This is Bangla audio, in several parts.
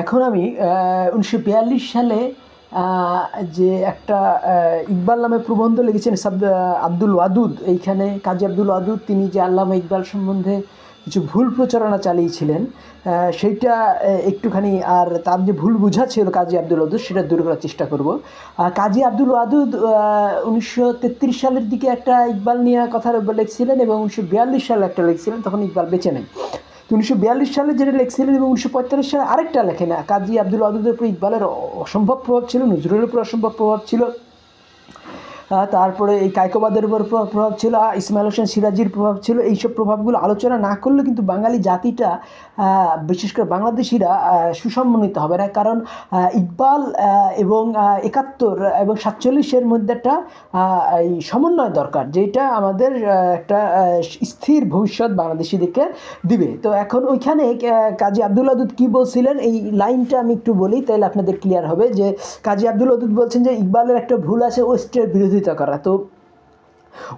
এখন আমি 1942 সালে যে একটা ইকবাল নামে প্রবন্ধ লিখেছেন আব্দুল ওয়াদুদ, এইখানে কাজী আব্দুল ওয়াদুদ তিনি যে আল্লামা ইকবাল সম্বন্ধে কিছু ভুল প্রচারণা চালিয়েছিলেন, সেইটা একটুখানি আর তার যে ভুল বোঝা ছিল কাজী আব্দুল ওয়াদুদ সেটা দূর করার চেষ্টা করব। কাজী আব্দুল ওয়াদুদ 1933 সালের দিকে একটা ইকবাল নিয়ে কথা লিখছিলেন এবং 1942 সালে একটা লিখছিলেন, তখন ইকবাল বেঁচে নেই। 1942 সালে যেটা লিখছিলেন এবং 1945 সালে আরেকটা লেখেন। কাজী আব্দুল ওয়াদুদের উপর ইকবালের অসম্ভব প্রভাব ছিল, নজরুলের উপর অসম্ভব প্রভাব ছিল, তারপরে এই কায়কোবাদের উপর প্রভাব ছিল, ইসমাইল হোসেন সিরাজির প্রভাব ছিল। এইসব প্রভাবগুলো আলোচনা না করলে কিন্তু বাঙালি জাতিটা, বিশেষ করে বাংলাদেশিরা সুসম্মানিত হবে না। কারণ ইকবাল এবং 71 এবং 47-এর মধ্যে একটা এই সমন্বয় দরকার, যেটা আমাদের একটা স্থির ভবিষ্যৎ বাংলাদেশিদেরকে দিবে। তো এখন ওইখানে কাজী আব্দুল ওয়াদুদ কী বলছিলেন, এই লাইনটা আমি একটু বলি, তাহলে আপনাদের ক্লিয়ার হবে। যে কাজী আব্দুল ওয়াদুদ বলছেন যে ইকবালের একটা ভুল আছে ওয়েস্টের বিরোধিতা করা। তো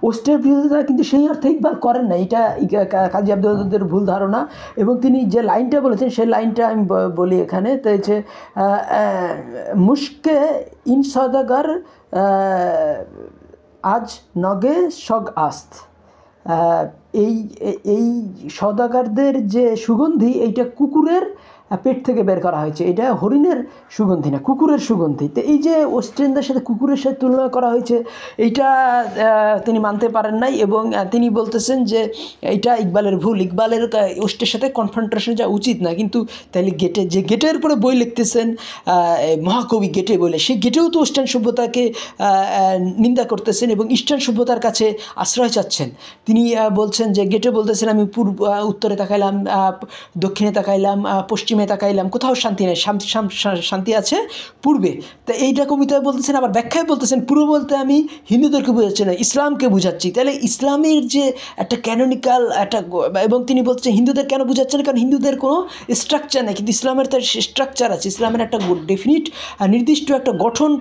ওয়েস্টের বিরোধিতা কিন্তু সেই অর্থে ইকবাল করেন না, এটা কাজী আব্দুল ওয়াদুদের ভুল ধারণা। এবং তিনি যে লাইনটা বলেছেন সেই লাইনটা আমি বলি এখানে। তো হচ্ছে মুশকে ইন সদাগর আজ নগে সগ আস্ত। এই এই সদাগরদের যে সুগন্ধি, এইটা কুকুরের পেট থেকে বের করা হয়েছে, এটা হরিণের সুগন্ধি না, কুকুরের সুগন্ধি। তো এই যে ওয়েস্টার্নদের সাথে কুকুরের সাথে তুলনা করা হয়েছে, এইটা তিনি মানতে পারেন নাই এবং তিনি বলতেছেন যে এইটা ইকবালের ভুল, ইকবালের ওয়েস্টের সাথে কনফ্রন্টেশন যাওয়া উচিত না। কিন্তু তাহলে যে গেটের উপরে বই লিখতেছেন মহাকবি গেটে বলে, সেই গেটেও তো ওয়েস্টার্ন সভ্যতাকে নিন্দা করতেছেন এবং ইস্টার্ন সভ্যতার কাছে আশ্রয় চাচ্ছেন। তিনি বলছেন যে গেটে বলতেছেন আমি উত্তরে তাকাইলাম, দক্ষিণে তাকাইলাম, পশ্চিমে তাকাইলাম, কোথাও শান্তি নেই, শান্তি আছে পূর্বে। তো এইটা কবিতায় বলতেছেন, আবার ব্যাখ্যায় বলতেছেন পূর্ব বলতে আমি হিন্দুদেরকে বোঝাচ্ছি না, ইসলামকে বোঝাচ্ছি। তাহলে ইসলামের যে একটা ক্যানোনিক্যাল একটা, এবং তিনি বলছেন হিন্দুদের কেন বোঝাচ্ছেন, কারণ হিন্দুদের কোনো স্ট্রাকচার নেই, কিন্তু ইসলামের তার স্ট্রাকচার আছে, ইসলামের একটা ডেফিনিট নির্দিষ্ট একটা গঠন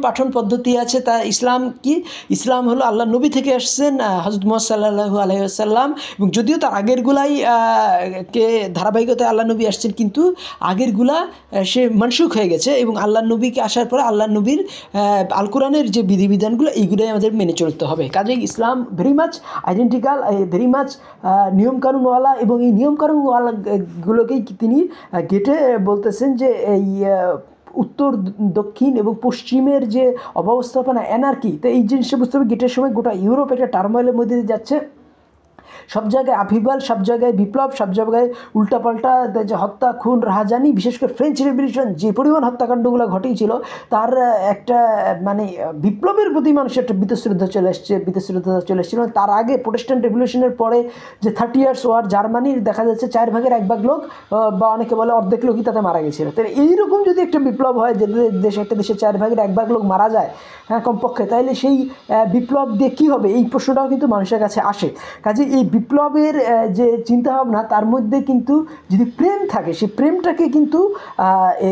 পাঠন পদ্ধতি আছে। তা ইসলাম কি? ইসলাম হলো আল্লাহ নবী থেকে আসছেন হযরত মুহাম্মদ সাল্লাল্লাহু আলাইহি ওয়াসাল্লাম, এবং যদিও তার আগেরগুলাই কে ধারাবাহিকতায় আল্লাহ নবী আসছেন, কিন্তু আগেরগুলা সে মানসুখ হয়ে গেছে এবং আল্লাহ নবীকে আসার পরে আল্লাহ নবীর আল কোরআনের যে বিধিবিধানগুলো এইগুলোই আমাদের মেনে চলতে হবে। কাজেই Islam very much identical, very much নিয়মকানুনওয়ালা, এবং এই নিয়মকানুনওয়ালাগুলোকেই তিনি গেটে বলতেছেন যে এই উত্তর দক্ষিণ এবং পশ্চিমের যে অব্যবস্থাপনা, অ্যানার্কি। তো এই জিনিসটা বুঝতে হবে। গেটের সময় গোটা ইউরোপ একটা টার্মোইলের মধ্যে দিয়ে যাচ্ছে, সব জায়গায় আফিবাল, সব জায়গায় বিপ্লব, সব জায়গায় উল্টাপাল্টা যে হত্যা, খুন, রাহাজানি, বিশেষ করে ফ্রেঞ্চ রেভলিউশন যে পরিমাণ হত্যাকাণ্ডগুলো ঘটিয়েছিল, তার একটা মানে বিপ্লবের প্রতি মানুষের একটা বীতশ্রদ্ধা চলে এসেছিল। তার আগে প্রোটেস্ট্যান্ট রেভলিউশনের পরে যে 30 ইয়ার্স ওয়ার, জার্মানির দেখা যাচ্ছে 4 ভাগের 1 ভাগ লোক বা অনেকে বলে অর্ধেক লোকই তাতে মারা গেছিলো। তাহলে এইরকম যদি একটা বিপ্লব হয় যে একটা দেশে 4 ভাগের 1 ভাগ লোক মারা যায়, হ্যাঁ কমপক্ষে, তাইলে সেই বিপ্লব দিয়ে কী হবে, এই প্রশ্নটাও কিন্তু মানুষের কাছে আসে। কাজে এই বিপ্লবের যে চিন্তাভাবনা, তার মধ্যে কিন্তু যদি প্রেম থাকে, সেই প্রেমটাকে কিন্তু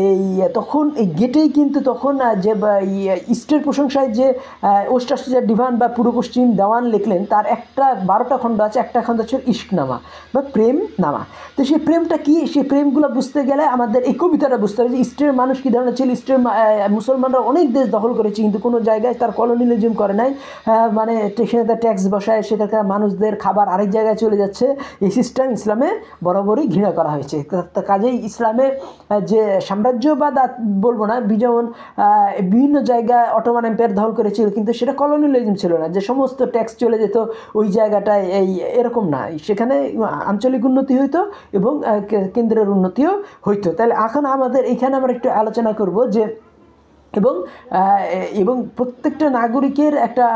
এই তখন এই গেটেই কিন্তু তখন যে ইস্টের প্রশংসায় যে ওয়েস্ট অস্ট্রেলিয়ার ডিভান বা পূর্ব পশ্চিম দেওয়ান লিখলেন, তার একটা 12টা খণ্ড আছে, একটা খণ্ড হচ্ছে ইশকনামা বা প্রেম নামা। তো সেই প্রেমটা কি, সেই প্রেমগুলো বুঝতে গেলে আমাদের এই কবিতাটা বুঝতে হবে যে ইস্টের মানুষ কী ধরনের ছিল। ইস্টের মুসলমানরা অনেক দেশ দখল করেছে, কিন্তু কোনো জায়গায় তার কলোনিয়ালিজম করে নাই, মানে সেখানে তার ট্যাক্স বসায়, সেখানকার মানুষদের খাবার আরেক জায়গায় চলে যাচ্ছে। এই সিস্টেম ইসলামে বরাবরই ঘৃণা করা হয়েছে। কাজেই ইসলামে যে সাম্রাজ্যবাদ বলবো না, যেমন বিভিন্ন জায়গায় অটোমান এম্পায়ার দখল করেছিল, কিন্তু সেটা কলোনিয়ালিজম ছিল না, যে সমস্ত ট্যাক্স চলে যেত ওই জায়গাটায়, এরকম না। সেখানে আঞ্চলিক উন্নতি হইতো এবং কেন্দ্রের উন্নতিও হইতো। তাহলে এখন আমাদের এইখানে আমরা একটু আলোচনা করব যে এবং প্রত্যেকটা নাগরিকের একটা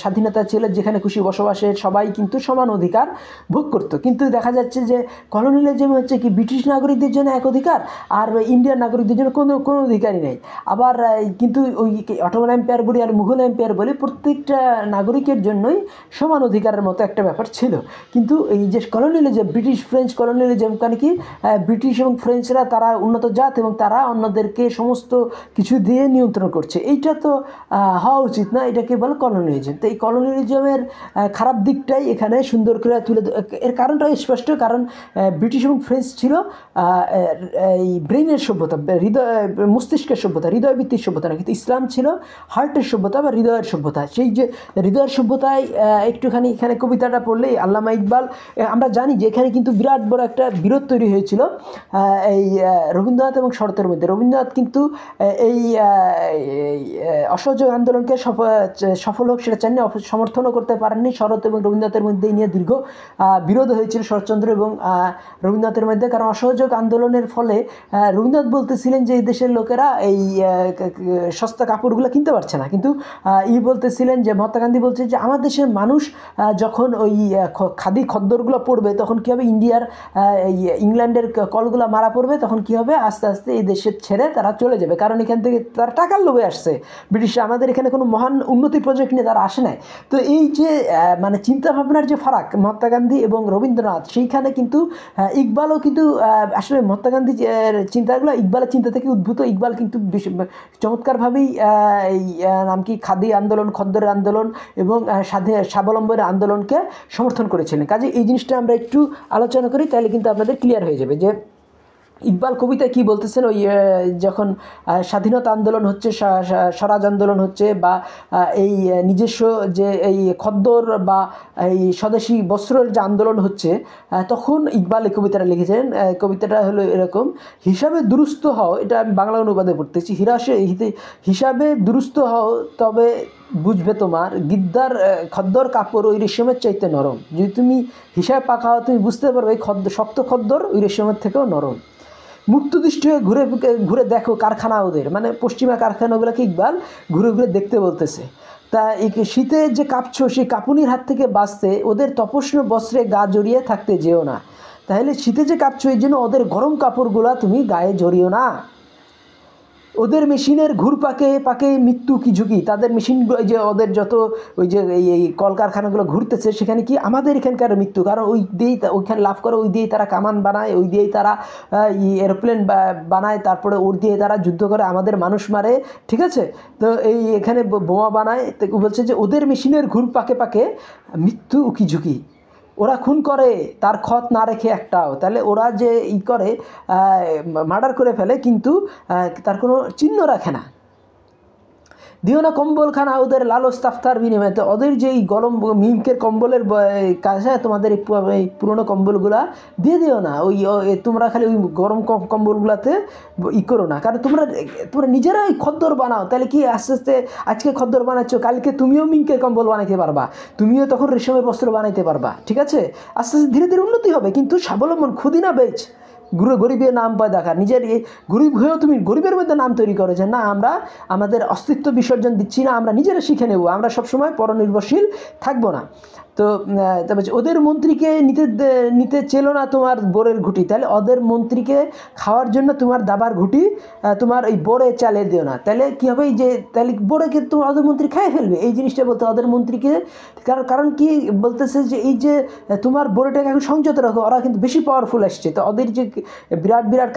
স্বাধীনতা ছিল, যেখানে খুশি বসবাসের সবাই কিন্তু সমান অধিকার ভোগ করত। কিন্তু দেখা যাচ্ছে যে কলোনিয়ালিজম হচ্ছে কি, ব্রিটিশ নাগরিকদের জন্য এক অধিকার আর ইন্ডিয়ান নাগরিকদের জন্য কোনো অধিকারই নেই। আবার কিন্তু ওই অটোমান এম্পায়ার বলি আর মুঘল এম্পায়ার বলি, প্রত্যেকটা নাগরিকের জন্যই সমান অধিকারের মতো একটা ব্যাপার ছিল। কিন্তু এই যে কলোনিয়ালিজম, ফ্রেঞ্চ কলোনিয়ালিজম, কারণ কি ব্রিটিশ এবং ফ্রেঞ্চরা তারা উন্নত জাত এবং তারা অন্যদেরকে সমস্ত সমস্ত কিছু দিয়ে নিয়ন্ত্রণ করছে। এইটা তো হওয়া উচিত না, এটাকে বলে কলোনিয়ালিজম। তো এই কলোনিয়ালিজমের খারাপ দিকটাই এখানে সুন্দর করে এর কারণটা স্পষ্ট, কারণ ব্রিটিশ এবং ফ্রেঞ্চ ছিল এই ব্রেইনের সভ্যতা, মস্তিষ্কের সভ্যতা, হৃদয়ভিত্তিক সভ্যতা না, কিন্তু ইসলাম ছিল হার্টের সভ্যতা বা হৃদয়ের সভ্যতা। সেই যে হৃদয়ের সভ্যতায় একটুখানি এখানে কবিতাটা পড়লেই আল্লামা ইকবাল, আমরা জানি যে এখানে কিন্তু বিরাট বড় একটা বিরোধ তৈরি হয়েছিল এই রবীন্দ্রনাথ এবং শরতের মধ্যে। রবীন্দ্রনাথ কিন্তু এই অসহযোগ আন্দোলনকে সফল হোক সেটা চাননি, সমর্থনও করতে পারেননি। শরৎ এবং রবীন্দ্রনাথের মধ্যে নিয়ে দীর্ঘ বিরোধ হয়েছিল শরৎচন্দ্র এবং রবীন্দ্রনাথের মধ্যে, কারণ অসহযোগ আন্দোলনের ফলে রবীন্দ্রনাথ বলতেছিলেন যে এই দেশের লোকেরা এই সস্তা কাপড়গুলো কিনতে পারছে না, কিন্তু বলতেছিলেন যে মহাত্মা গান্ধী বলছে যে আমার দেশের মানুষ যখন ওই খাদি খদ্দরগুলো পড়বে তখন কী হবে, ইন্ডিয়ার ইংল্যান্ডের কলগুলো মারা পড়বে, তখন কী হবে, আস্তে আস্তে এই দেশের ছেড়ে তারা চলে যাবে, কারণ এখান থেকে তারা টাকার লোভে আসছে। ব্রিটিশরা আমাদের এখানে কোনো মহান উন্নতির প্রজেক্ট নিয়ে তারা আসে নাই। তো এই যে মানে চিন্তাভাবনার যে ফারাক মহাত্মা গান্ধী এবং রবীন্দ্রনাথ, সেইখানে কিন্তু ইকবালও কিন্তু আসলে মহাত্মা গান্ধীর চিন্তাগুলো ইকবালের চিন্তা থেকে উদ্ভূত। ইকবাল কিন্তু চমৎকারভাবেই এই নাম কি খাদি আন্দোলন, খদ্দরের আন্দোলন এবং স্বাবলম্বনের আন্দোলনকে সমর্থন করেছিলেন। কাজে এই জিনিসটা আমরা একটু আলোচনা করি, তাহলে কিন্তু আপনাদের ক্লিয়ার হয়ে যাবে যে ইকবাল কবিতায় কী বলতেছেন। ওই যখন স্বাধীনতা আন্দোলন হচ্ছে, স্বরাজ আন্দোলন হচ্ছে, বা এই নিজস্ব যে এই খদ্দর বা এই স্বদেশী বস্ত্রের যে আন্দোলন হচ্ছে, তখন ইকবাল এই কবিতাটা লিখেছেন। কবিতাটা হলো এরকম: হিসাবে দুরুস্ত হও, এটা আমি বাংলা অনুবাদে পড়তেছি, হিসাবে দুরুস্ত হও তবে বুঝবে তোমার গিদ্দার খদ্দর কাপড় ওই রেশমের চাইতে নরম। যদি তুমি হিসাব পাকা হও তুমি বুঝতে পারবে এই শক্ত খদ্দর ওই রেশমের থেকেও নরম। মুক্ত দৃষ্টি হয়ে ঘুরে ঘুরে দেখো কারখানা ওদের, মানে পশ্চিমা কারখানাগুলোকে ইকবাল ঘুরে ঘুরে দেখতে বলতেছে। তা এই শীতে যে কাঁপছো সেই কাঁপুনির হাত থেকে বাঁচতে ওদের তপস্ন বস্ত্রে গা জড়িয়ে থাকতে যেও না। তাহলে শীতে যে কাঁপছো এই জন্য ওদের গরম কাপড়গুলা তুমি গায়ে জড়িও না। ওদের মেশিনের ঘুর পাকে পাকে মৃত্যু কি ঝুঁকি, তাদের মেশিন যে ওদের যত ওই যে এই কলকারখানাগুলো ঘুরতেছে সেখানে কি আমাদের এখানকার মৃত্যু, কারণ ওই দিয়েই ওইখানে লাভ করে, ওই দিয়েই তারা কামান বানায়, ওই দিয়েই তারা এরোপ্লেন বানায়, তারপরে ওর দিয়ে তারা যুদ্ধ করে আমাদের মানুষ মারে, ঠিক আছে। তো এই এখানে বোমা বানায়, বলছে যে ওদের মেশিনের ঘুর পাকে পাকে মৃত্যু কি ঝুঁকি, ওরা খুন করে তার ক্ষত না রেখে একটাও। তাহলে ওরা যে করে মার্ডার করে ফেলে কিন্তু তার কোনো চিহ্ন রাখে না। দিও না কম্বলখানা ওদের লালস তাফতার বিনিময়ে, তো ওদের যে এই গরম মিল্কের কম্বলের কাছে তোমাদের এই পুরনো কম্বলগুলা দিয়ে দিও না, ওই তোমরা খালি ওই গরম কম্বলগুলাতে করো না, কারণ তোমরা নিজেরাই খদ্দর বানাও। তাহলে কি আস্তে আস্তে আজকে খদ্দর বানাচ্ছ, কালকে তুমিও মিল্কের কম্বল বানাইতে পারবা, তুমিও তখন রেশমের বস্ত্র বানাইতে পারবা, ঠিক আছে। আস্তে আস্তে ধীরে ধীরে উন্নতি হবে, কিন্তু স্বাবলম্বন খুদি না বেচ গরিবের নাম পায় দেখা, নিজের গরিব হয়েও তুমি গরিবের মধ্যে নাম তৈরি করো যে না আমরা আমাদের অস্তিত্ব বিসর্জন দিচ্ছি না, আমরা নিজেরা শিখে নেব, আমরা সবসময় পরনির্ভরশীল থাকবো না। তো তবে ওদের মন্ত্রীকে নিতে চেলো না তোমার বোরের ঘুটি, তাহলে ওদের মন্ত্রীকে খাওয়ার জন্য তোমার দাবার ঘুটি তোমার ওই বোরে চালে দিও না। তাহলে কী হবে, যে তাহলে বোরেকে তোমার ওদের মন্ত্রী খাই ফেলবে, এই জিনিসটা বলতে ওদের মন্ত্রীকে, কারণ কি বলতেছে যে এই যে তোমার বোরেটাকে এখন সংযত রাখো, ওরা কিন্তু বেশি পাওয়ারফুল আসছে, তো ওদের যে বিরাট বিরাট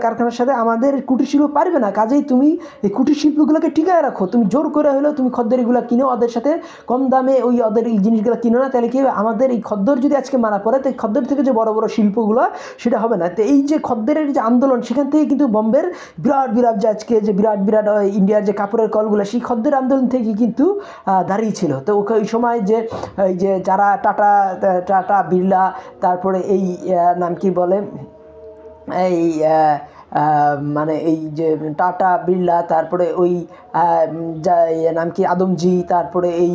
কারখানার সাথে আমাদের কুটির শিল্প পারবে না, কাজেই তুমি এই কুটির শিল্পগুলোকে টিকায় রাখো, তুমি জোর করে হলেও তুমি খদ্দেরিগুলো কিনো, ওদের সাথে কম দামে ওই ওদের এই জিনিসগুলো কিনো না। তাহলে কি আমাদের এই খদ্দর যদি আজকে মারা পড়ে, তো এই খদ্দর থেকে যে বড় বড় শিল্পগুলো সেটা হবে না। তো এই যে খদ্দেরের যে আন্দোলন, সেখান থেকে কিন্তু বোম্বের বিরাট বিরাট যে আজকে যে বিরাট বিরাট ইন্ডিয়ার যে কাপড়ের কলগুলো, সেই খদ্দের আন্দোলন থেকে কিন্তু দাঁড়িয়েছিল। তো ওই সময় যে এই যে যারা টাটা বিড়লা, তারপরে এই নাম কি বলে এই মানে এই যে টাটা বিড়লা, তারপরে ওই নাম কি আদমজি, তারপরে এই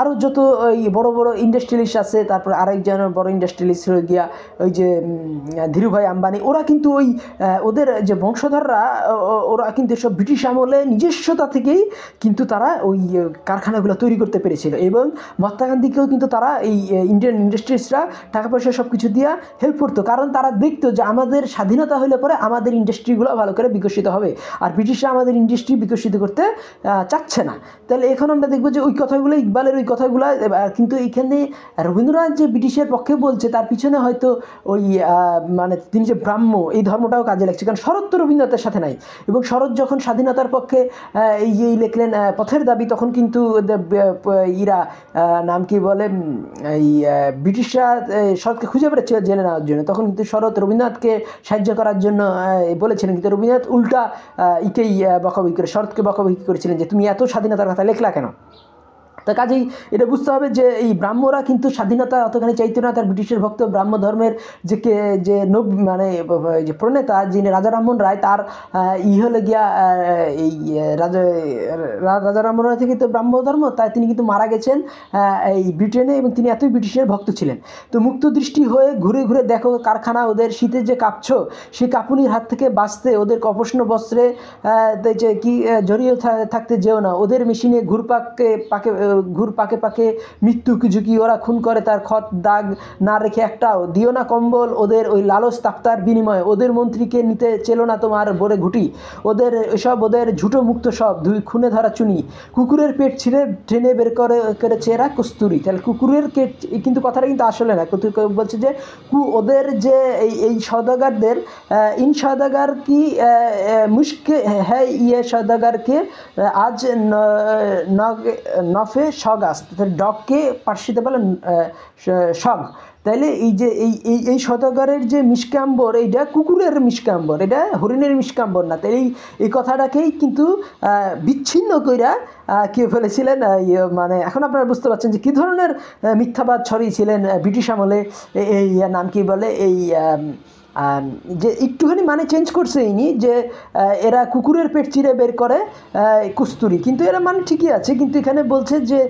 আরও যত ওই বড় বড় ইন্ডাস্ট্রিয়ালিস্ট আছে, তারপরে আরেকজন বড় ইন্ডাস্ট্রিয়ালিস্ট হয়ে গিয়া ওই যে ধীরুভাই আম্বানি, ওরা কিন্তু ওই ওদের যে বংশধররা ওরা কিন্তু সব ব্রিটিশ আমলে নিজস্বতা থেকেই কিন্তু তারা ওই কারখানাগুলো তৈরি করতে পেরেছিল, এবং মহাত্মা গান্ধীকেও কিন্তু তারা এই ইন্ডিয়ান ইন্ডাস্ট্রিজরা টাকা পয়সা সব কিছু দিয়া হেল্প করতো, কারণ তারা দেখতো যে আমাদের স্বাধীনতা হলে পরে আমাদের ইন্ডাস্ট্রিগুলো ভালো করে বিকশিত হবে। আর ব্রিটিশরা আমাদের ইন্ডাস্ট্রি বিকশিত করতে চাচ্ছে না। তাহলে এখন আমরা দেখবো যে ওই কথাগুলো, ইকবালের ওই কথাগুলো, কিন্তু এইখানে রবীন্দ্রনাথ যে ব্রিটিশের পক্ষে বলছে তার পিছনে হয়তো ওই মানে তিনি যে ব্রাহ্ম এই ধর্মটাও কাজে লাগছে। কারণ শরৎ তো রবীন্দ্রনাথের সাথে নাই, এবং শরৎ যখন স্বাধীনতার পক্ষে এই লিখলেন পথের দাবি, তখন কিন্তু ইরা নাম কি বলে এই ব্রিটিশরা শরৎকে খুঁজে বেড়েছে জেলে নেওয়ার জন্য। তখন কিন্তু শরৎ রবীন্দ্রনাথকে সাহায্য করার জন্য বলেছিলেন, কিন্তু রবীন্দ্রনাথ উল্টা ইকেই বকাবকি করে, শরৎকে বকাবকি করেছিলেন যে তুমি এত স্বাধীনতার কথা লেখলা কেন। তা কাজেই এটা বুঝতে হবে যে এই ব্রাহ্মরা কিন্তু স্বাধীনতা অতখানি চাইতো না। তার ব্রিটিশের ভক্ত ব্রাহ্ম ধর্মের যে মানে যে প্রণেতা যিনি রাজা রামমোহন রায়, তার হলে গিয়া এই রাজা রামমোহন রায় থেকে তো ব্রাহ্ম ধর্ম, তাই তিনি কিন্তু মারা গেছেন এই ব্রিটেনে, এবং তিনি এতই ব্রিটিশের ভক্ত ছিলেন। তো মুক্ত দৃষ্টি হয়ে ঘুরে ঘুরে দেখো কারখানা, ওদের শীতে যে কাঁপছ সেই কাঁপুনির হাত থেকে বাঁচতে ওদের কপষ্ণ বস্ত্রে যে কি জড়িয়ে থাকতে যেও না, ওদের মেশিনে ঘুর পাকে পাকে মৃত্যু ঝুঁকি ওরা খুন করে, তার ক্ষত দাগ না রেখে একটাও দিও না কম্বল ওদের ওই লালস তাপ্তার বিনিময়ে, ওদের মন্ত্রীকে নিতে চেলো না তোমার বরে ঘুটি, ওদের এসব ওদের ঝুটো মুক্ত সব খুনে ধরা চুনি, কুকুরের পেট ছিঁড়ে ট্রেনে বের করেছে এরা কস্তুরি। তাহলে কুকুরের পেট কিন্তু কথাটা কিন্তু আসলে না, বলছে যে ওদের যে এই সওদাগরদের ইন সওদাগর কি মুশকে হ্যাঁ ইয়ে সওদাগরকে আজ নফে শগ আসতে, ডগকে পার্সিতে বলে শগ। তাইলে এই যে এই সওদাগরের যে মিষ্কাম্বর, এইটা কুকুরের মিষ্কাম্বর, এটা হরিণের মিষ্কাম্বর না। তাই এই কথাটাকেই কিন্তু বিচ্ছিন্ন কইরা কে ফেলেছিলেন, মানে এখন আপনারা বুঝতে পারছেন যে কী ধরনের মিথ্যাবাদ ছড়িয়েছিলেন ব্রিটিশ আমলে। এই নাম কি বলে এই যে একটুখানি মানে চেঞ্জ করছে ইনি, যে এরা কুকুরের পেট চিরে বের করে কস্তুরি, কিন্তু এরা মানে ঠিকই আছে। কিন্তু এখানে বলছে যে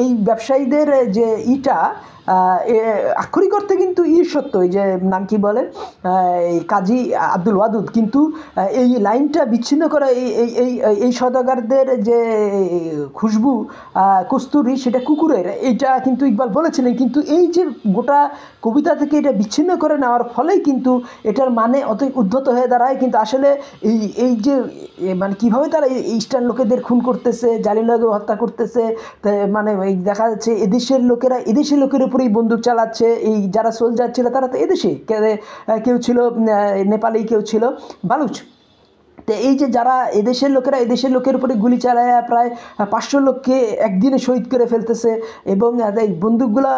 এই ব্যবসায়ীদের যে আক্ষরিক অর্থে কিন্তু সত্য, এই যে নাম কি বলে এই কাজী আব্দুল ওয়াদুদ কিন্তু এই লাইনটা বিচ্ছিন্ন করা এই সওদাগরদের যে খুশবু কস্তুরি সেটা কুকুরের, এইটা কিন্তু ইকবাল বলেছিলেন। কিন্তু এই যে গোটা কবিতা থেকে এটা বিচ্ছিন্ন করে নেওয়ার ফলেই কিন্তু এটার মানে অত উদ্ধত হয়ে দাঁড়ায়। কিন্তু আসলে এই যে মানে কীভাবে তারা ইস্টার্ন লোকেদের খুন করতেছে, জালিমকে হত্যা করতেছে, মানে এই দেখা যাচ্ছে এদেশের লোকের উপরেই বন্দুক চালাচ্ছে। এই যারা সোলজার ছিল তারা তো এদেশে, কেউ ছিল নেপালি, কেউ ছিল বালুচ। তো এই যে যারা এদেশের লোকের উপরে গুলি চালায় প্রায় 500 লোককে একদিনে শহীদ করে ফেলতেছে, এবং এই বন্দুকগুলো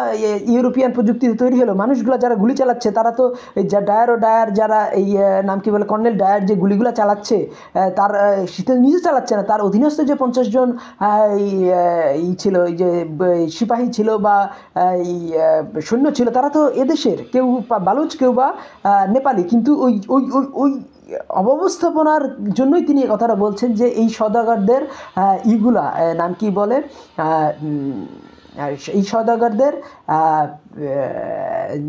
ইউরোপিয়ান প্রযুক্তিতে তৈরি হলো। মানুষগুলো যারা গুলি চালাচ্ছে তারা তো এই ডায়ার যারা এই নাম কি বলে কর্নেল ডায়ার যে গুলিগুলো চালাচ্ছে, তার সে নিজে চালাচ্ছে না, তার অধীনস্থ যে 50 জন ছিল, এই যে সিপাহী ছিল বা এই সৈন্য ছিল, তারা তো এদেশের, কেউ বালুচ কেউ বা নেপালি। কিন্তু ওই অব্যবস্থাপনার জন্যই তিনি কথাটা বলছেন যে এই সওদাগরদের ইগুলা নাম কি বলে এই সওদাগরদের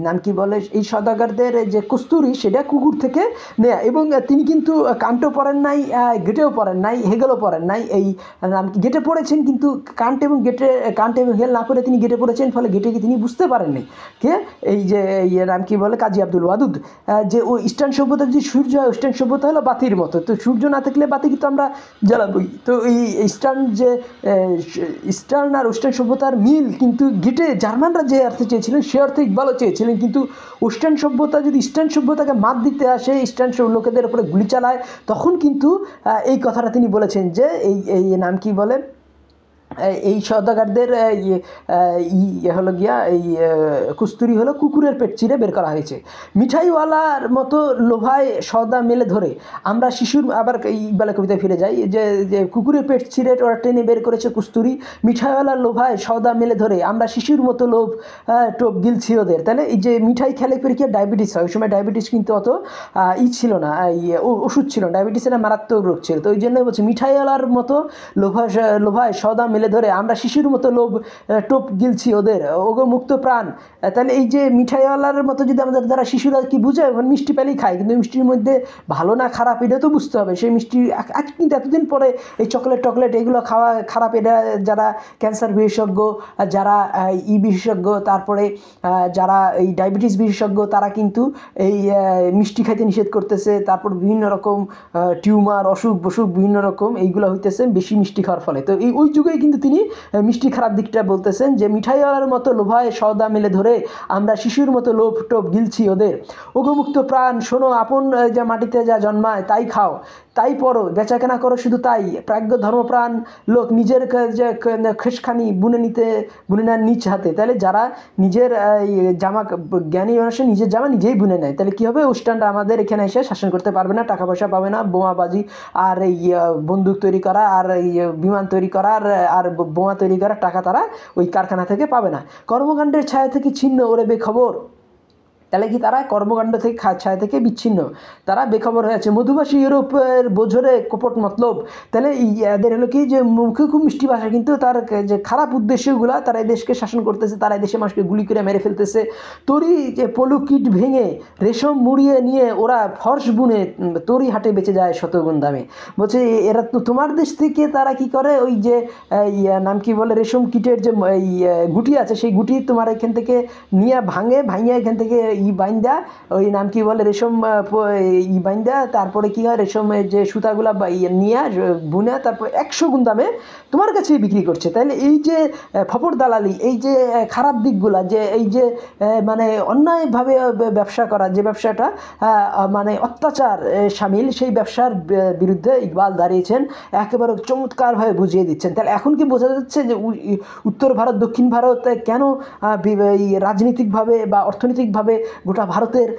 নাম কি বলে এই সওদাগরদের যে কস্তুরি সেটা কুকুর থেকে নেয়া। এবং তিনি কিন্তু কান্টও পড়েন নাই, গেটেও পড়েন নাই, হেগেলও পড়েন নাই। এই নাম কি গেটে পড়েছেন, কিন্তু কান্ট এবং হেগেল না পড়ে তিনি গেটে পড়েছেন, ফলে গেটেকে তিনি বুঝতে পারেননি। কে এই যে নাম কি বলে কাজী আব্দুল ওয়াদুদ, যে ওই ইস্টার্ন সভ্যতার যে সূর্য হয়, ইস্টার্ন সভ্যতা হলো বাতির মতো, তো সূর্য না থাকলে বাতি কিন্তু আমরা জ্বালাবই। তো এই ইস্টার্ন আর ওয়েস্টার্ন সভ্যতার মিল কিন্তু গেটে জার্মানরা যে অর্থে চেয়েছিলেন সে অর্থে ইকবালও চেয়েছিলেন। কিন্তু ওয়েস্টার্ন সভ্যতা যদি ইস্টার্ন সভ্যতাকে মাত দিতে আসে, ইস্টার্ন লোকেদের উপরে গুলি চালায়, তখন কিন্তু এই কথাটা তিনি বলেছেন যে এই নাম কি বলে এই সওদাগরদের হলো গিয়া এই কস্তুরি হলো কুকুরের পেট চিরে বের করা হয়েছে। মিঠাইওয়ালার মতো লোভায় সওদা মেলে ধরে আমরা শিশুর, আবার ইকবালের কবিতায় ফিরে যাই, যে কুকুরের পেট চিরে ওরা টেনে বের করেছে কস্তুরি, মিঠাইওয়ালার লোভায় সওদা মেলে ধরে আমরা শিশুর মতো টোপ গিলছি ওদের। তাহলে এই যে মিঠাই খেলে পরে কি ডায়াবেটিস হয়, ওই সময় ডায়াবেটিস কিন্তু অত ছিল না, ওষুধ ছিল না, ডায়াবেটিসের মারাত্মক রোগ ছিল। তো ওই জন্য বলছে মিঠাইওয়ালার মতো লোভায় সওদা মেলে মেলে ধরে আমরা শিশুর মতো লোভ টোপ গিলছি ওদের, ওগো মুক্ত প্রাণ। তাহলে এই যে মিঠাইওয়ালার মতো যদি আমাদের দ্বারা শিশুরা কি বুঝে, এখন মিষ্টি পেলেই খায়, কিন্তু মিষ্টির মধ্যে ভালো না খারাপ এটা তো বুঝতে হবে। সেই মিষ্টি আজ কিন্তু এতদিন পরে এই চকলেট এগুলো খাওয়া খারাপ, এটা যারা ক্যান্সার বিশেষজ্ঞ, যারা বিশেষজ্ঞ, তারপরে যারা এই ডায়াবেটিস বিশেষজ্ঞ, তারা কিন্তু এই মিষ্টি খাইতে নিষেধ করতেছে। তারপর বিভিন্ন রকম টিউমার, অসুখ বসুখ বিভিন্ন রকম এইগুলো হইতেছে বেশি মিষ্টি খাওয়ার ফলে। তো ওই যুগেই কিন্তু তিনি মিষ্টি খারাপ দিকটা বলতেছেন যে মিঠাইওয়ালার মতো লোভায় সওদা মেলে ধরে আমরা শিশুর মতো লোভ টোপ গিলছি ওদের, ওগোমুক্ত প্রাণ শোনো, আপন যা মাটিতে যা জন্মায় তাই খাও, তাই পড়ো, বেচাকেনা করো শুধু তাই, প্রাজ্ঞ ধর্মপ্রাণ লোক নিজের যে খেসখানি বুনে নেন নিজ হাতে। তাহলে যারা নিজের জামা, জ্ঞানী মানুষ নিজের জামা নিজেই বুনে নেয়, তাহলে কী হবে, ওয়েস্টার্নরা আমাদের এখানে এসে শাসন করতে পারবে না, টাকা পয়সা পাবে না, বোমাবাজি আর এই বন্দুক তৈরি করা আর এই বিমান তৈরি করা আর বোমা তৈরি করার টাকা তারা ওই কারখানা থেকে পাবে না। কর্মকাণ্ডের ছায়া থেকে ছিন্ন ওরে বেখবর, তাহলে কি তারা কর্মকাণ্ড থেকে ছায়া থেকে বিচ্ছিন্ন, তারা বেখবর হয়ে আছে। মধুভাষী ইউরোপের বোঝরে কপট মতলব, তাহলে এদের হলো কি যে মুখে খুব মিষ্টি ভাষা, কিন্তু তার যে খারাপ উদ্দেশ্যগুলো, তারা এই দেশকে শাসন করতেছে, তারা এই দেশে মানুষকে গুলি করে মেরে ফেলতেছে। তরি যে পলুকিট ভেঙে রেশম মুড়িয়ে নিয়ে ওরা ফর্স বুনে তরি হাটে বেঁচে যায় শতগুণ দামে। বলছে এরা তো তোমার দেশ থেকে তারা কি করে, ওই যে নাম কি বলে রেশম কিটের যে গুটি আছে, সেই গুটি তোমার এখান থেকে নিয়ে ভাঙে এখান থেকে বাইন্দা, ওই নাম কি বলে রেশম বাইন্দা, তারপরে কি হয় রেশমের যে সুতাগুলা নিয়ে বুনে তারপরে 100 গুণ দামে তোমার কাছেই বিক্রি করছে। তাহলে এই যে ফপর দালালি, এই যে খারাপ দিকগুলা, যে এই যে মানে অন্যায়ভাবে ব্যবসা করা, যে ব্যবসাটা মানে অত্যাচার সামিল, সেই ব্যবসার বিরুদ্ধে ইকবাল দাঁড়িয়েছেন, একেবারে চমৎকারভাবে বুঝিয়ে দিচ্ছেন। তাহলে এখন কি বোঝা যাচ্ছে যে উত্তর ভারত দক্ষিণ ভারত কেন রাজনৈতিকভাবে বা অর্থনৈতিকভাবে গোটা ভারতের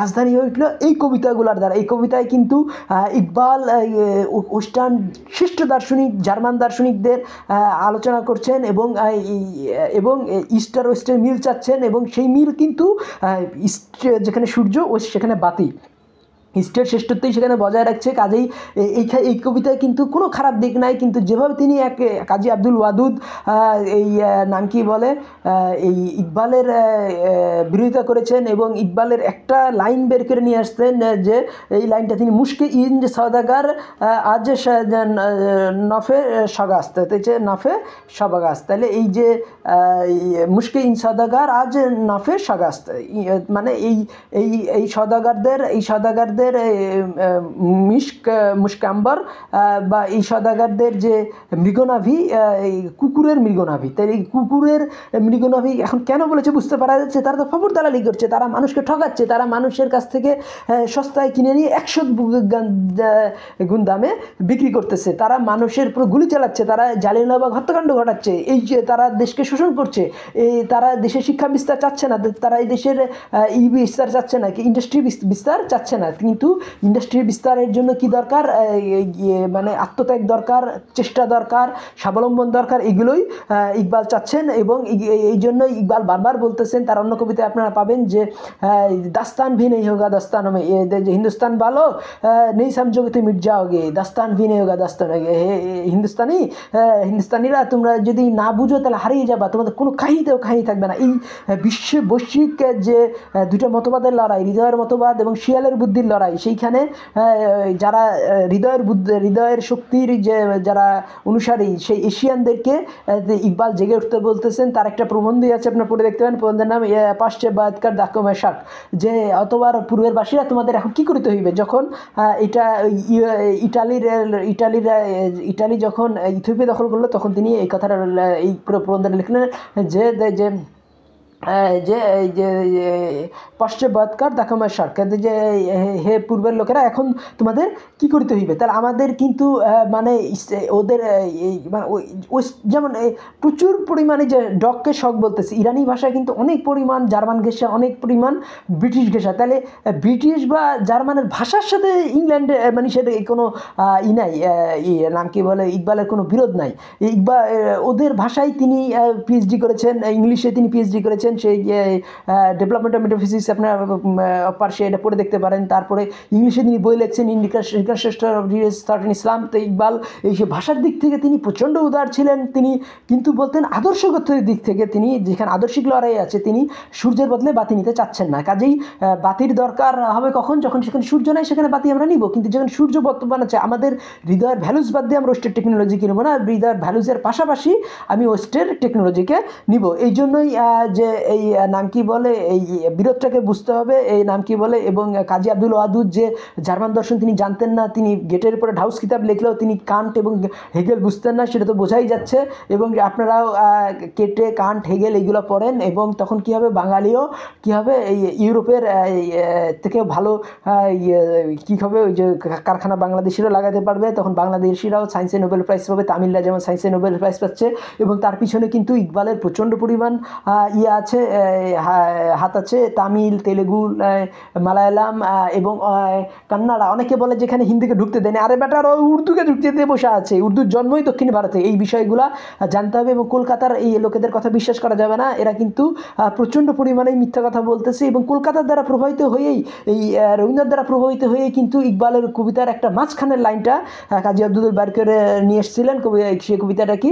রাজধানী হয়ে উঠল এই কবিতাগুলোর দ্বারা। এই কবিতায় কিন্তু ইকবাল ওয়েস্টার্ন শ্রেষ্ঠ দার্শনিক জার্মান দার্শনিকদের আলোচনা করছেন এবং ইস্ট আর ওয়েস্টের মিল চাচ্ছেন, এবং সেই মিল কিন্তু ইস্ট যেখানে সূর্য সেখানে বাতি, ইস্টের শ্রেষ্ঠত্বই সেখানে বজায় রাখছে। কাজেই এই কবিতায় কিন্তু কোনো খারাপ দিক নাই, কিন্তু যেভাবে তিনি কাজী আব্দুল ওয়াদুদ এই নাম কি বলে এই ইকবালের বিরোধিতা করেছেন, এবং ইকবালের একটা লাইন বের করে নিয়ে আসতেন, যে এই লাইনটা তিনি মুশকে ইন সওদাগার আজ নফে সগাস্ত, নফে সবাগাস্ত। তাহলে এই যে মুশকে ইন সওদাগার আজ নফে সগাস্ত, মানে এই সওদাগারদের মুশকাম্বর বা এই সওদাগারদের যে মৃগনাভি, এই কুকুরের মৃগনাভি, তাই এই কুকুরের মৃগনাভি এখন কেন বলেছে বুঝতে পারা যাচ্ছে, তারা তো ফপর দালালি করছে, তারা মানুষকে ঠকাচ্ছে, তারা মানুষের কাছ থেকে সস্তায় কিনে নিয়ে 100 গুণ দামে বিক্রি করতেছে, তারা মানুষের পুরো গুলি চালাচ্ছে, তারা জালিয়ানওয়ালাবাগ হত্যাকাণ্ড ঘটাচ্ছে, এই যে তারা দেশকে শোষণ করছে, তারা দেশের শিক্ষা বিস্তার চাচ্ছে না, তারা এই দেশের বিস্তার চাচ্ছে না, ইন্ডাস্ট্রি বিস্তার চাচ্ছে না। কিন্তু ইন্ডাস্ট্রি বিস্তারের জন্য কি দরকার, মানে আত্মত্যাগ দরকার, চেষ্টা দরকার, স্বাবলম্বন দরকার, এগুলোই ইকবাল চাচ্ছেন। এবং এই জন্য ইকবাল বারবার বলতেছেন, তার অন্য কবিতায় আপনারা পাবেন যে দাস্তান ভি নেই হোগা দাস্তান মে, হিন্দুস্তান ভালো নেই সমঝোগে তুই মিট যাওগে, দাস্তান ভি নেই হোগা দাস্তান, হিন্দুস্তানিরা তোমরা যদি না বুঝো তাহলে হারিয়ে যাবা, তোমাদের কোনো কাহিনীতেও কাহিনী থাকবে না। এই বৈশ্বিক যে দুটো মতবাদের লড়াই, হৃদয়ের মতবাদ এবং শিয়ালের বুদ্ধির লড়াই, সেইখানে যারা হৃদয়ের শক্তির যে যারা অনুসারী, সেই এশিয়ানদেরকে ইকবাল জেগে উঠতে বলতেছেন। তার একটা প্রবন্ধই আছে, আপনার পড়ে দেখতে পারেন, প্রবন্ধের নাম পাশ্চে বাদকার দাকমে শাক, যে অতবার পূর্বের বাসীরা তোমাদের এখন কী করিতে হইবে, যখন এটা ইটালি যখন ইথিওপিয়া দখল করলো, তখন তিনি এই কথাটা এই প্রবন্ধটা লিখলেন যে পশ্চাৎকার দাকামার সরকার, যে হে পূর্বের লোকেরা এখন তোমাদের কি করতে হইবে। তাহলে আমাদের কিন্তু মানে ওদের মানে যেমন প্রচুর পরিমাণে যে ডককে শক বলতেছে, ইরানি ভাষায় কিন্তু অনেক পরিমাণ জার্মান ঘেঁষা, অনেক পরিমাণ ব্রিটিশ ঘেঁষা। তাহলে ব্রিটিশ বা জার্মানের ভাষার সাথে ইংল্যান্ডে মানে সেটা কোনো নাই, নাম কি বলে ইকবালের কোনো বিরোধ নাই। ইকবাল ওদের ভাষায় তিনি পিএইচডি করেছেন, ইংলিশে তিনি পিএইচডি করেছেন, লিখেছেন, সেই ডেভেলপমেন্ট অফ মেটাফিজিক্স আপনার পার্শ্বে এটা পড়ে দেখতে পারেন। তারপরে ইংলিশে তিনি বই লিখছেন ইন ইসলাম। তো ইকবাল এই যে ভাষার দিক থেকে তিনি প্রচণ্ড উদার ছিলেন। তিনি কিন্তু বলতেন আদর্শগত দিক থেকে তিনি যেখানে আদর্শিক লড়াই আছে, তিনি সূর্যের বদলে বাতি নিতে চাচ্ছেন না। কাজেই বাতির দরকার হবে কখন, যখন সেখানে সূর্য নাই সেখানে বাতি আমরা নিব, কিন্তু যেখানে সূর্য বর্তমান আছে আমাদের হৃদয়ের ভ্যালুজ বাদ দিয়ে আমরা ওয়েস্টের টেকনোলজি কিনব না, হৃদয়ের ভ্যালুজের পাশাপাশি আমি ওয়েস্টের টেকনোলজিকে নিব। এই জন্যই যে এই নাম কি বলে এই বিরোধটাকে বুঝতে হবে, এই নাম কি বলে। এবং কাজী আব্দুল ওয়াদুদ যে জার্মান দর্শন তিনি জানতেন না, তিনি গেটের উপরে ঢাউস কিতাব লিখলেও তিনি কান্ট এবং হেগেল বুঝতেন না, সেটা তো বোঝাই যাচ্ছে। এবং আপনারাও কেটে কান্ট হেগেল এইগুলো পড়েন, এবং তখন কী হবে, বাঙালিও কী হবে এই ইউরোপের থেকে ভালো কী হবে, ওই যে কারখানা বাংলাদেশিরও লাগাতে পারবে। তখন বাংলাদেশিরাও সায়েন্সে নোবেল প্রাইজ পাবে, তামিলরা যেমন সায়েন্সে নোবেল প্রাইজ পাচ্ছে। এবং তার পিছনে কিন্তু ইকবালের প্রচণ্ড পরিমাণ আছে, হাত আছে। তামিল, তেলেগু, মালায়ালাম এবং কান্নাড়া, অনেকে বলে যেখানে হিন্দিকে ঢুকতে দেয়নি, আরে বেটা আর উর্দুকে ঢুকতে দিয়ে বসে আছে। উর্দুর জন্মই দক্ষিণ ভারতে। এই বিষয়গুলো জানতে হবে। এবং কলকাতার এই লোকেদের কথা বিশ্বাস করা যাবে না, এরা কিন্তু প্রচণ্ড পরিমাণে মিথ্যা কথা বলতেছে। এবং কলকাতার দ্বারা প্রভাবিত হয়েই, এই রবীন্দ্রনাথ দ্বারা প্রভাবিত হয়েই কিন্তু ইকবালের কবিতার একটা মাঝখানের লাইনটা কাজী আব্দুল বার করে নিয়ে এসেছিলেন। সেই কবিতাটা কি,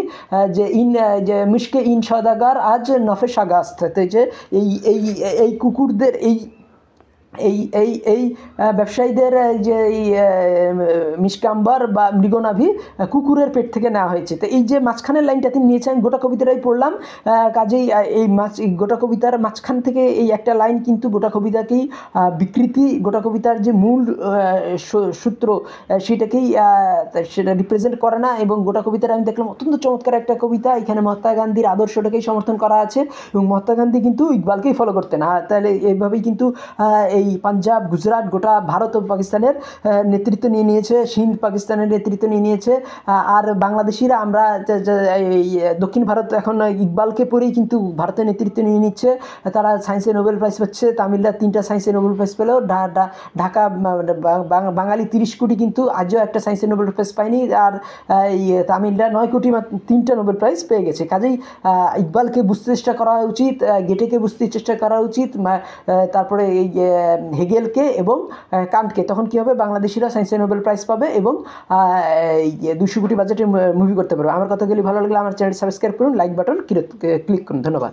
যে মিশকে ইন সদাগার আজ নফে সাগাস্ত। তো যে এই কুকুরদের এই ব্যবসায়ীদের যে মিসকাম্বার বা মৃগনাভি কুকুরের পেট থেকে নেওয়া হয়েছে। তো এই যে মাঝখানের লাইনটা তিনি নিয়েছেন, গোটা কবিতাটাই পড়লাম। কাজেই এই গোটা কবিতার মাঝখান থেকে এই একটা লাইন কিন্তু গোটা কবিতাকেই বিকৃতি, গোটা কবিতার যে মূল সূত্র সেটাকেই সেটা রিপ্রেজেন্ট করে না। এবং গোটা কবিতাটা আমি দেখলাম অত্যন্ত চমৎকার একটা কবিতা। এখানে মহাত্মা গান্ধীর আদর্শটাকেই সমর্থন করা আছে, এবং মহাত্মা গান্ধী কিন্তু ইকবালকেই ফলো করতেন। তাহলে এইভাবেই কিন্তু এই পাঞ্জাব, গুজরাট, গোটা ভারত ও পাকিস্তানের নেতৃত্ব নিয়ে নিয়েছে, সিন্ধ পাকিস্তানের নেতৃত্ব নিয়ে নিয়েছে। আর বাংলাদেশিরা আমরা এই দক্ষিণ ভারত এখন ইকবালকে পড়েই কিন্তু ভারতের নেতৃত্ব নিয়ে নিচ্ছে। তারা সায়েন্সে নোবেল প্রাইজ পাচ্ছে। তামিলরা 3টা সায়েন্সে নোবেল প্রাইজ পেলেও ঢাকা বাঙালি 30 কোটি কিন্তু আজও একটা সায়েন্সে নোবেল প্রাইজ পায়নি। আর এই তামিলরা 9 কোটি 3টা নোবেল প্রাইজ পেয়ে গেছে। কাজেই ইকবালকে বুঝতে চেষ্টা করা উচিত, গেটেকে বুঝতে চেষ্টা করা উচিত, তারপরে এই হেগেলকে এবং কান্টকে। তখন কী হবে, বাংলাদেশিরা সায়েন্সে নোবেল প্রাইজ পাবে এবং 200 কোটি বাজেটে মুভি করতে পারবে। আমার কথাগুলি ভালো লাগলে আমার চ্যানেল সাবস্ক্রাইব করুন, লাইক বাটন ক্লিক করুন। ধন্যবাদ।